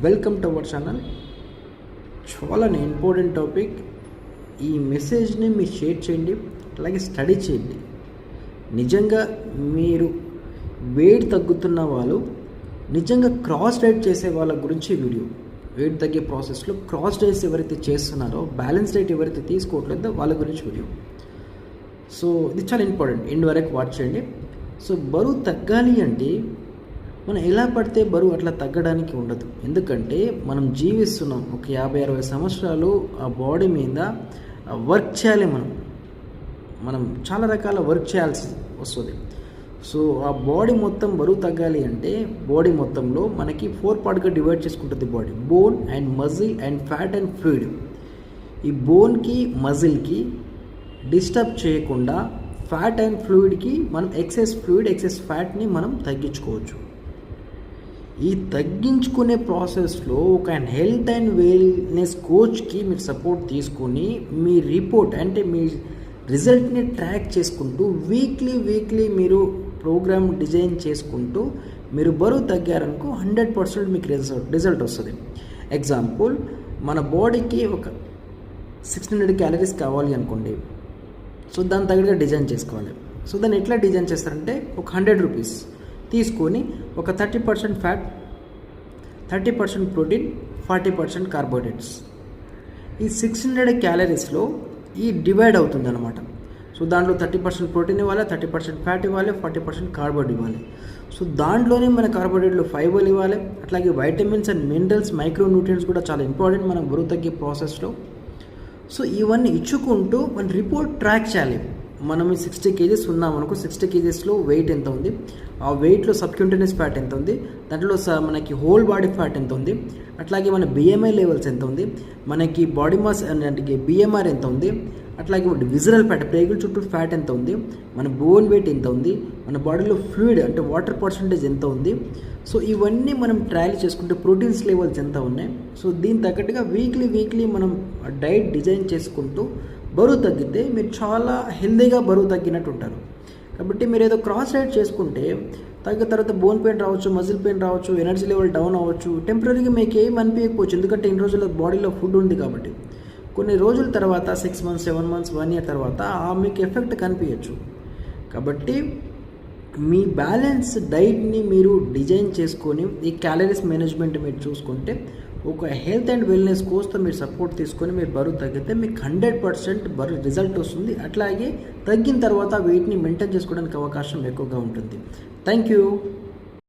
Welcome to our channel. చాలా important topic. ఈ మెసేజ్ని మీరు షేర్ చేయండి, అలాగే స్టడీ చేయండి. నిజంగా మీరు వెయిట్ తగ్గుతున్న వాళ్ళు, నిజంగా క్రాస్ డైట్ చేసే వాళ్ళ గురించి వీడియో. వెయిట్ తగ్గే ప్రాసెస్లో క్రాస్ డైట్స్ ఎవరైతే చేస్తున్నారో, బ్యాలెన్స్ డైట్ ఎవరైతే తీసుకోవట్లేదో వాళ్ళ గురించి వీడియో. సో ఇది చాలా ఇంపార్టెంట్, ఎండ్ వరకు వాచ్ చేయండి. సో బరువు తగ్గాలి అంటే మనం ఎలా పడితే బరువు అట్లా తగ్గడానికి ఉండదు. ఎందుకంటే మనం జీవిస్తున్నాం ఒక 50-60 సంవత్సరాలు ఆ బాడీ మీద వర్క్ చేయాలి. మనం చాలా రకాల వర్క్ చేయాల్సి వస్తుంది. సో ఆ బాడీ మొత్తం బరువు తగ్గాలి అంటే బాడీ మొత్తంలో మనకి 4 పార్ట్గా డివైడ్ చేసుకుంటుంది body: bone and muscle and fat and fluid. ఈ బోన్కి మజిల్కి డిస్టర్బ్ చేయకుండా ఫ్యాట్ అండ్ ఫ్లూయిడ్కి మనం ఎక్సెస్ ఫ్లూయిడ్, ఎక్సెస్ ఫ్యాట్ని మనం తగ్గించుకోవచ్చు. ఈ తగ్గించుకునే ప్రాసెస్లో ఒక హెల్త్ అండ్ వెల్నెస్ కోచ్కి మీరు సపోర్ట్ తీసుకొని మీ రిపోర్ట్ అంటే మీ రిజల్ట్ని ట్రాక్ చేసుకుంటూ వీక్లీ మీరు ప్రోగ్రామ్ డిజైన్ చేసుకుంటూ మీరు బరువు తగ్గారనుకో 100% మీకు రిజల్ట్ వస్తుంది. ఎగ్జాంపుల్, మన బాడీకి ఒక 1600 క్యాలరీస్ కావాలి అనుకోండి. సో దాని తగ్గట్టుగా డిజైన్ చేసుకోవాలి. సో దాన్ని ఎట్లా డిజైన్ చేస్తారంటే, ఒక 100 రూపీస్ తీసుకొని ఒక 30% ఫ్యాట్, 30% ప్రోటీన్, 40% కార్బోహైడ్రేట్స్, ఈ 600 క్యాలరీస్లో ఈ డివైడ్ అవుతుంది అనమాట. సో దాంట్లో 30% ప్రోటీన్ ఇవ్వాలి, 30% ఫ్యాట్ ఇవ్వాలి, 40% కార్బోహైడ్రేట్ ఇవ్వాలి. సో దాంట్లోనే మన కార్బోహైడ్రేట్లు ఫైబర్ ఇవ్వాలి. అట్లాగే vitamins and minerals, micro nutrients కూడా చాలా ఇంపార్టెంట్ మన బరువు తగ్గే ప్రాసెస్లో. సో ఇవన్నీ ఇచ్చుకుంటూ మన రిపోర్ట్ ట్రాక్ చేయాలి. మనం 60 కేజీస్ ఉన్నామనుకో, 60 కేజీస్లో వెయిట్ ఎంత ఉంది, ఆ వెయిట్లో సబ్క్యూంటేనియస్ ఫ్యాట్ ఎంత ఉంది, దాంట్లో మనకి హోల్ బాడీ ఫ్యాట్ ఎంత ఉంది, అట్లాగే మన బిఎంఐ లెవెల్స్ ఎంత ఉంది, మనకి బాడీ మాస్ అంటే బిఎంఆర్ ఎంత ఉంది, అట్లాగే విజరల్ ఫ్యాట్, ప్రేగుల చుట్టూ ఫ్యాట్ ఎంత ఉంది, మన బోన్ వెయిట్ ఎంత ఉంది, మన బాడీలో ఫ్లూయిడ్ అంటే వాటర్ పర్సంటేజ్ ఎంత ఉంది. సో ఇవన్నీ మనం ట్రయల్ చేసుకుంటే ప్రోటీన్స్ లెవెల్స్ ఎంత ఉన్నాయి. సో దీని తగ్గట్టుగా వీక్లీ మనం డైట్ డిజైన్ చేసుకుంటూ బరువు తగ్గితే మీరు చాలా హెల్దీగా బరువు తగ్గినట్టు ఉంటారు. కాబట్టి మీరు ఏదో క్రాస్ డైట్ చేసుకుంటే తగ్గిన తర్వాత బోన్ పెయిన్ రావచ్చు, మజిల్ పెయిన్ రావచ్చు, ఎనర్జీ లెవెల్ డౌన్ అవ్వచ్చు. టెంపరీగా మీకు ఏం అనిపించకపోవచ్చు, ఎందుకంటే ఇన్ని రోజుల బాడీలో ఫుడ్ ఉంది కాబట్టి. కొన్ని రోజుల తర్వాత 6 months, 7 months, 1 year తర్వాత మీకు ఎఫెక్ట్ కనిపించచ్చు. కాబట్టి మీ బ్యాలెన్స్ డైట్ని మీరు డిజైన్ చేసుకొని ఈ క్యాలరీస్ మేనేజ్మెంట్ మీరు చూసుకుంటే ఒక హెల్త్ అండ్ వెల్నెస్ కోచ్తో మీరు సపోర్ట్ తీసుకొని మీరు బరువు తగ్గితే మీకు 100% బరువు రిజల్ట్ వస్తుంది. అట్లాగే తగ్గిన తర్వాత వెయిట్ని మెయింటైన్ చేసుకోవడానికి అవకాశం ఎక్కువగా ఉంటుంది. Thank you.